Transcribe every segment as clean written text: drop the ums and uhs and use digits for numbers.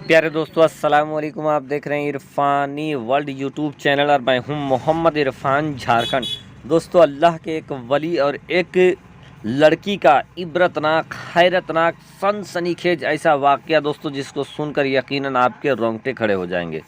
प्यारे दोस्तों, अस्सलाम वालेकुम। आप देख रहे हैं इरफानी वर्ल्ड यूट्यूब चैनल और मैं हूं मोहम्मद इरफान, झारखंड। दोस्तों, अल्लाह के एक वली और एक लड़की का इबरतनाक, हैरतनाक, सनसनीखेज ऐसा वाक़या दोस्तों, जिसको सुनकर यकीनन आपके रोंगटे खड़े हो जाएंगे।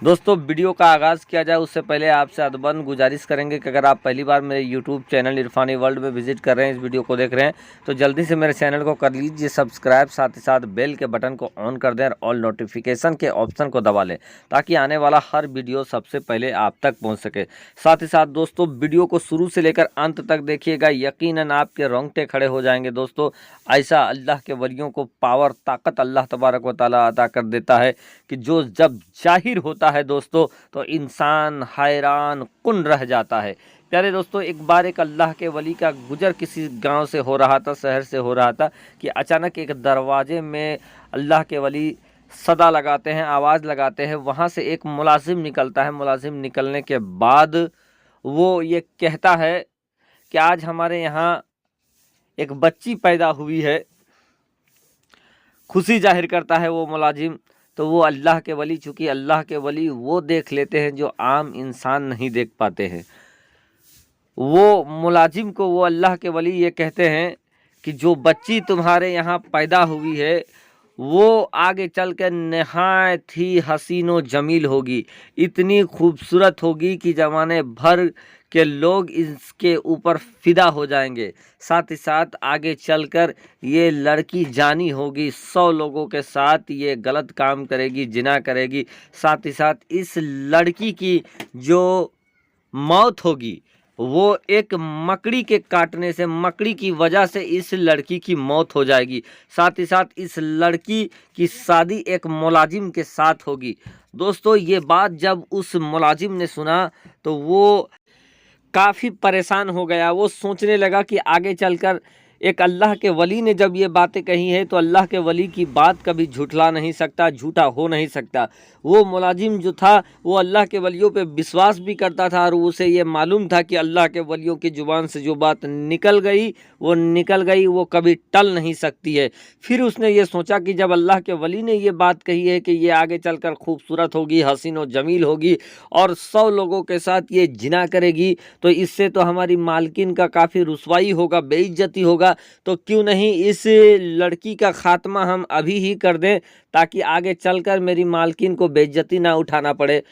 दोस्तों, वीडियो का आगाज़ किया जाए उससे पहले आपसे अदबन गुजारिश करेंगे कि अगर आप पहली बार मेरे यूट्यूब चैनल इरफानी वर्ल्ड में विजिट कर रहे हैं, इस वीडियो को देख रहे हैं, तो जल्दी से मेरे चैनल को कर लीजिए सब्सक्राइब, साथ ही साथ बेल के बटन को ऑन कर दें और ऑल नोटिफिकेशन के ऑप्शन को दबा लें, ताकि आने वाला हर वीडियो सबसे पहले आप तक पहुँच सके। साथ ही साथ दोस्तों, वीडियो को शुरू से लेकर अंत तक देखिएगा, यकीनन आपके रोंगटे खड़े हो जाएंगे। दोस्तों, ऐसा अल्लाह के वलियों को पावर, ताकत अल्लाह तबारक व तआला अता कर देता है कि जो जब जाहिर होता है दोस्तों, तो इंसान हैरान कुन रह जाता है। प्यारे दोस्तों, एक बार एक अल्लाह के वली का गुजर किसी गांव से हो रहा था, शहर से हो रहा था कि अचानक एक दरवाजे में अल्लाह के वली सदा लगाते हैं, आवाज़ लगाते हैं। वहाँ से एक मुलाजिम निकलता है। मुलाजिम निकलने के बाद वो ये कहता है कि आज हमारे यहाँ एक बच्ची पैदा हुई है। खुशी जाहिर करता है वो मुलाजिम। तो वो अल्लाह के वली, चूँकि अल्लाह के वली वो देख लेते हैं जो आम इंसान नहीं देख पाते हैं। वो मुलाजिम को वो अल्लाह के वली ये कहते हैं कि जो बच्ची तुम्हारे यहाँ पैदा हुई है वो आगे चल कर नहायत ही हसीन व जमील होगी, इतनी खूबसूरत होगी कि ज़माने भर के लोग इसके ऊपर फिदा हो जाएंगे। साथ ही साथ आगे चलकर ये लड़की जानी होगी, 100 लोगों के साथ ये गलत काम करेगी, जिना करेगी। साथ ही साथ इस लड़की की जो मौत होगी वो एक मकड़ी के काटने से, मकड़ी की वजह से इस लड़की की मौत हो जाएगी। साथ ही साथ इस लड़की की शादी एक मुलाजिम के साथ होगी। दोस्तों, ये बात जब उस मुलाजिम ने सुना तो वो काफ़ी परेशान हो गया। वो सोचने लगा कि आगे चलकर एक अल्लाह के वली ने जब ये बातें कही है तो अल्लाह के वली की बात कभी झुठला नहीं सकता, झूठा हो नहीं सकता। वो मुलाजिम जो था वो अल्लाह के वलियों पे विश्वास भी करता था और उसे ये मालूम था कि अल्लाह के वलियों की ज़ुबान से जो बात निकल गई वो निकल गई, वो कभी टल नहीं सकती है। फिर उसने ये सोचा कि जब अल्लाह के वली ने ये बात कही है कि ये आगे चलकर खूबसूरत होगी, हसीन व जमील होगी और 100 लोगों के साथ ये जिना करेगी, तो इससे तो हमारी मालकिन का काफ़ी रुसवाई होगा, बेइज्जती होगा। तो क्यों नहीं इस लड़की का खात्मा हम अभी ही कर दें, ताकि आगे चलकर मेरी मालकिन को बेइज्जती ना उठाना पड़े।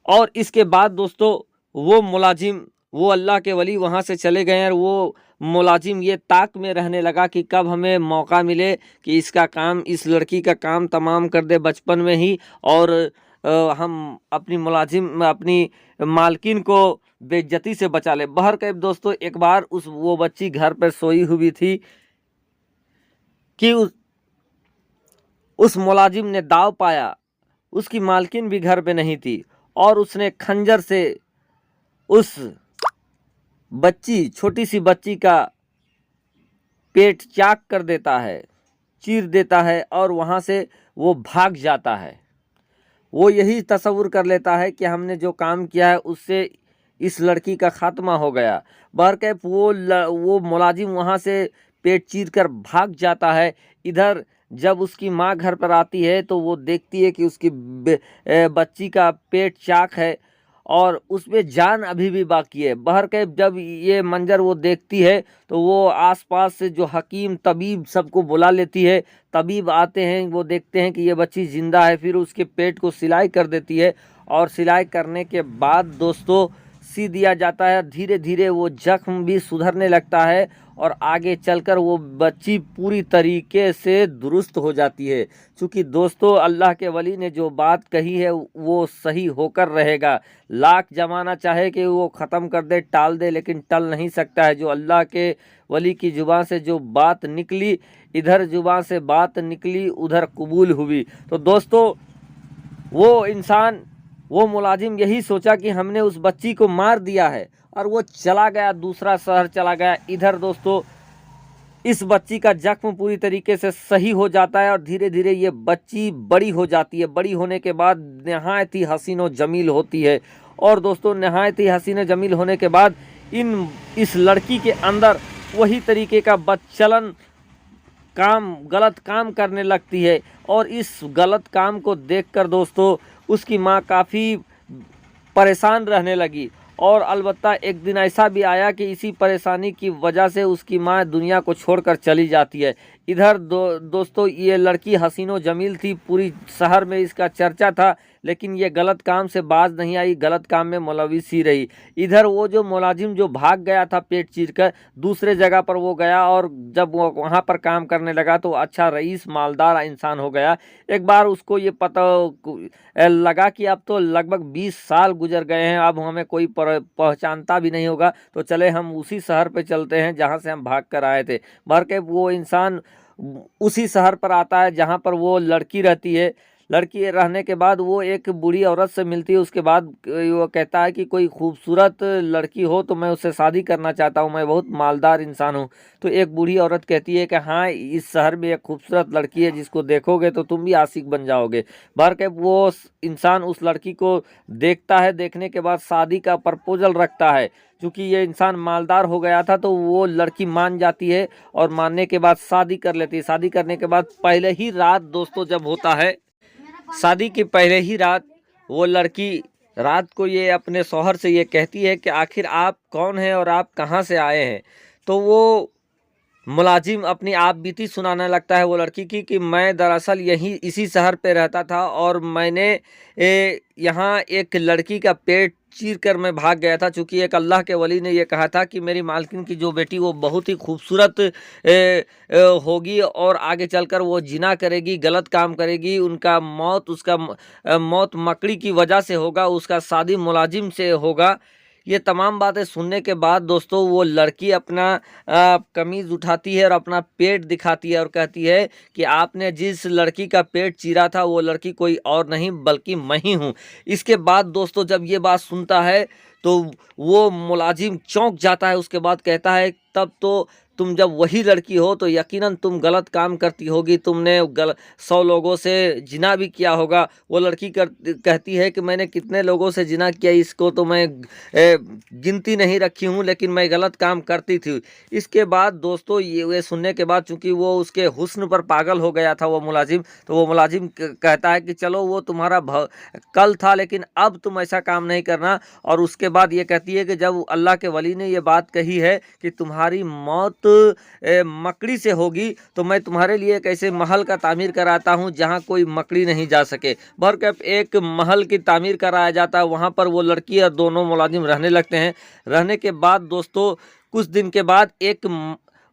और इसके बाद दोस्तों, वो मुलाजिम, वो अल्लाह के वली वहाँ से चले गए और वो मुलाजिम ये ताक में रहने लगा कि कब हमें मौका मिले कि इसका काम, इस लड़की का काम तमाम कर दे बचपन में ही, और हम अपनी मुलाजिम, अपनी मालकिन को बेइज्जती से बचा ले। बहरकैफ दोस्तों, एक बार वो बच्ची घर पर सोई हुई थी कि उस मुलाजिम ने दाव पाया। उसकी मालकिन भी घर पे नहीं थी और उसने खंजर से उस बच्ची, छोटी सी बच्ची का पेट चाक कर देता है, चीर देता है और वहाँ से वो भाग जाता है। वो यही तसव्वुर कर लेता है कि हमने जो काम किया है उससे इस लड़की का खात्मा हो गया। बहरकैफ वो मुलाजिम वहाँ से पेट चीर कर भाग जाता है। इधर जब उसकी माँ घर पर आती है तो वो देखती है कि उसकी बच्ची का पेट चाक है और उसमें जान अभी भी बाकी है। बहरकैफ जब ये मंजर वो देखती है तो वो आसपास से जो हकीम, तबीब सबको बुला लेती है। तबीब आते हैं, वो देखते हैं कि ये बच्ची ज़िंदा है। फिर उसके पेट को सिलाई कर देती है और सिलाई करने के बाद दोस्तों सी दिया जाता है। धीरे धीरे वो जख्म भी सुधरने लगता है और आगे चलकर वो बच्ची पूरी तरीके से दुरुस्त हो जाती है। क्योंकि दोस्तों, अल्लाह के वली ने जो बात कही है वो सही होकर रहेगा। लाख ज़माना चाहे कि वो ख़त्म कर दे, टाल दे, लेकिन टल नहीं सकता है। जो अल्लाह के वली की ज़ुबान से जो बात निकली, इधर ज़ुबान से बात निकली, उधर कबूल हुई। तो दोस्तों, वो इंसान, वो मुलाजिम यही सोचा कि हमने उस बच्ची को मार दिया है और वो चला गया, दूसरा शहर चला गया। इधर दोस्तों इस बच्ची का जख्म पूरी तरीके से सही हो जाता है और धीरे धीरे ये बच्ची बड़ी हो जाती है। बड़ी होने के बाद नहायत ही हसीन व जमील होती है। और दोस्तों, नहायत ही हसीन जमील होने के बाद इस लड़की के अंदर वही तरीके का बदचलन गलत काम करने लगती है। और इस गलत काम को देखकर दोस्तों उसकी माँ काफ़ी परेशान रहने लगी। और अलबत्ता एक दिन ऐसा भी आया कि इसी परेशानी की वजह से उसकी माँ दुनिया को छोड़कर चली जाती है। इधर दोस्तों ये लड़की हसीनो जमील थी, पूरी शहर में इसका चर्चा था, लेकिन ये गलत काम से बाज नहीं आई, गलत काम में मुलविस ही रही। इधर वो जो मुलाजिम जो भाग गया था पेट चीर कर, दूसरे जगह पर वो गया और जब वो वहाँ पर काम करने लगा तो अच्छा रईस मालदार इंसान हो गया। एक बार उसको ये पता लगा कि अब तो लगभग 20 साल गुजर गए हैं, अब हमें कोई पहचानता भी नहीं होगा, तो चले हम उसी शहर पे चलते हैं जहाँ से हम भाग कर आए थे। भर के वो इंसान उसी शहर पर आता है जहाँ पर वो लड़की रहती है। लड़की रहने के बाद वो एक बूढ़ी औरत से मिलती है। उसके बाद वो कहता है कि कोई खूबसूरत लड़की हो तो मैं उससे शादी करना चाहता हूँ, मैं बहुत मालदार इंसान हूँ। तो एक बूढ़ी औरत कहती है कि हाँ, इस शहर में एक खूबसूरत लड़की है जिसको देखोगे तो तुम भी आशिक बन जाओगे। भर के वो इंसान उस लड़की को देखता है, देखने के बाद शादी का प्रपोजल रखता है। क्योंकि ये इंसान मालदार हो गया था तो वो लड़की मान जाती है और मानने के बाद शादी कर लेती है। शादी करने के बाद पहले ही रात दोस्तों जब होता है, शादी की पहले ही रात वो लड़की रात को ये अपने शौहर से ये कहती है कि आखिर आप कौन हैं और आप कहाँ से आए हैं। तो वो मुलाजिम अपनी आप बीती सुनाने लगता है वो लड़की की कि मैं दरअसल यहीं इसी शहर पे रहता था और मैंने यहाँ एक लड़की का पेट चीर कर मैं भाग गया था। चूँकि एक अल्लाह के वली ने ये कहा था कि मेरी मालकिन की जो बेटी वो बहुत ही खूबसूरत होगी और आगे चलकर वो जिना करेगी, गलत काम करेगी, उनका मौत मौत मकड़ी की वजह से होगा, उसका शादी मुलाजिम से होगा। ये तमाम बातें सुनने के बाद दोस्तों वो लड़की अपना कमीज़ उठाती है और अपना पेट दिखाती है और कहती है कि आपने जिस लड़की का पेट चीरा था वो लड़की कोई और नहीं बल्कि मैं ही हूँ। इसके बाद दोस्तों जब ये बात सुनता है तो वो मुलाजिम चौंक जाता है। उसके बाद कहता है तब तो तुम जब वही लड़की हो तो यकीनन तुम गलत काम करती होगी, तुमने 100 लोगों से जिना भी किया होगा। वो लड़की कहती है कि मैंने कितने लोगों से जिना किया इसको तो मैं गिनती नहीं रखी हूँ, लेकिन मैं गलत काम करती थी। इसके बाद दोस्तों ये सुनने के बाद चूंकि वो उसके हुस्न पर पागल हो गया था वो मुलाजिम, तो वो मुलाजिम कहता है कि चलो वो तुम्हारा कल था लेकिन अब तुम ऐसा काम नहीं करना। और उसके बाद ये कहती है कि जब अल्लाह के वली ने ये बात कही है कि तुम्हारी मौत मकड़ी से होगी तो मैं तुम्हारे लिए एक ऐसे महल का तामीर कराता हूँ जहाँ कोई मकड़ी नहीं जा सके। भर के एक महल की तामीर कराया जाता है, वहाँ पर वो लड़की और दोनों मुलाजिम रहने लगते हैं। रहने के बाद दोस्तों कुछ दिन के बाद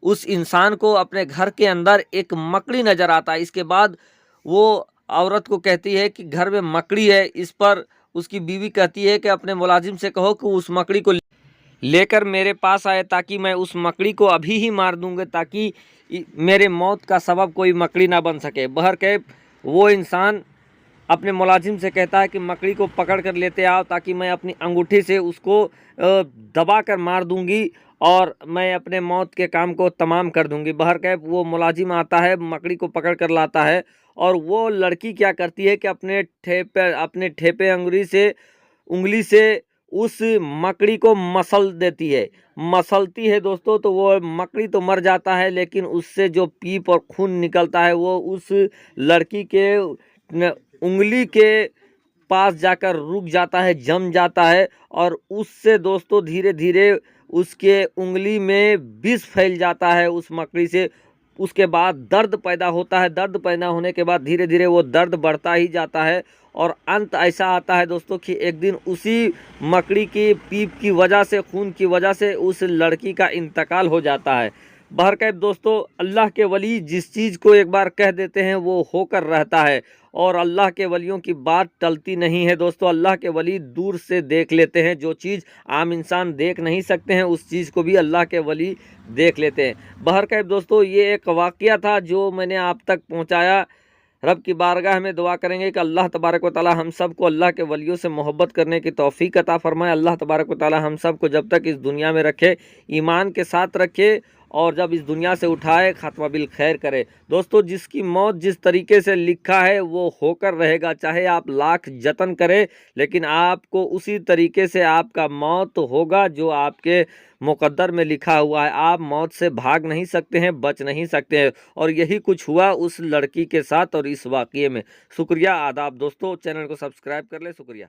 उस इंसान को अपने घर के अंदर एक मकड़ी नज़र आता है। इसके बाद वो औरत को कहती है कि घर में मकड़ी है। इस पर उसकी बीवी कहती है कि अपने मुलाजिम से कहो कि उस मकड़ी को लेकर मेरे पास आए ताकि मैं उस मकड़ी को अभी ही मार दूंगा, ताकि मेरे मौत का सबब कोई मकड़ी ना बन सके। बहर के वो इंसान अपने मुलाजिम से कहता है कि मकड़ी को पकड़ कर लेते आओ ताकि मैं अपनी अंगूठी से उसको दबा कर मार दूंगी और मैं अपने मौत के काम को तमाम कर दूंगी। बहर के वो मुलाजिम आता है, मकड़ी को पकड़ कर लाता है और वो लड़की क्या करती है कि अपने ठेपे उंगली से उस मकड़ी को मसल देती है, मसलती है दोस्तों। तो वो मकड़ी तो मर जाता है लेकिन उससे जो पीप और खून निकलता है वो उस लड़की के उंगली के पास जाकर रुक जाता है, जम जाता है और उससे दोस्तों धीरे धीरे उसके उंगली में विष फैल जाता है उस मकड़ी से। उसके बाद दर्द पैदा होता है। दर्द पैदा होने के बाद धीरे धीरे वो दर्द बढ़ता ही जाता है और अंत ऐसा आता है दोस्तों कि एक दिन उसी मकड़ी की पीप की वजह से, खून की वजह से उस लड़की का इंतकाल हो जाता है। बहरकैफ दोस्तों अल्लाह के वली जिस चीज़ को एक बार कह देते हैं वो होकर रहता है और अल्लाह के वलियों की बात टलती नहीं है दोस्तों। अल्लाह के वली दूर से देख लेते हैं, जो चीज़ आम इंसान देख नहीं सकते हैं उस चीज़ को भी अल्लाह के वली देख लेते हैं। बहरकैफ दोस्तों ये एक वाक़या था जो मैंने आप तक पहुँचाया। रब की बारगाह में दुआ करेंगे कि अल्लाह तबारक व तआला हम सब को अल्लाह के वलियों से मोहब्बत करने की तौफीक अता फरमाए। अल्लाह तबारक व तआला हम सब को जब तक इस दुनिया में रखे ईमान के साथ रखे और जब इस दुनिया से उठाए खात्मा बिल खैर करे। दोस्तों, जिसकी मौत जिस तरीके से लिखा है वो होकर रहेगा, चाहे आप लाख जतन करें लेकिन आपको उसी तरीके से आपका मौत होगा जो आपके मुकद्दर में लिखा हुआ है। आप मौत से भाग नहीं सकते हैं, बच नहीं सकते हैं। और यही कुछ हुआ उस लड़की के साथ और इस वाक़ये में। शुक्रिया, आदाब दोस्तों, चैनल को सब्सक्राइब कर ले। शुक्रिया।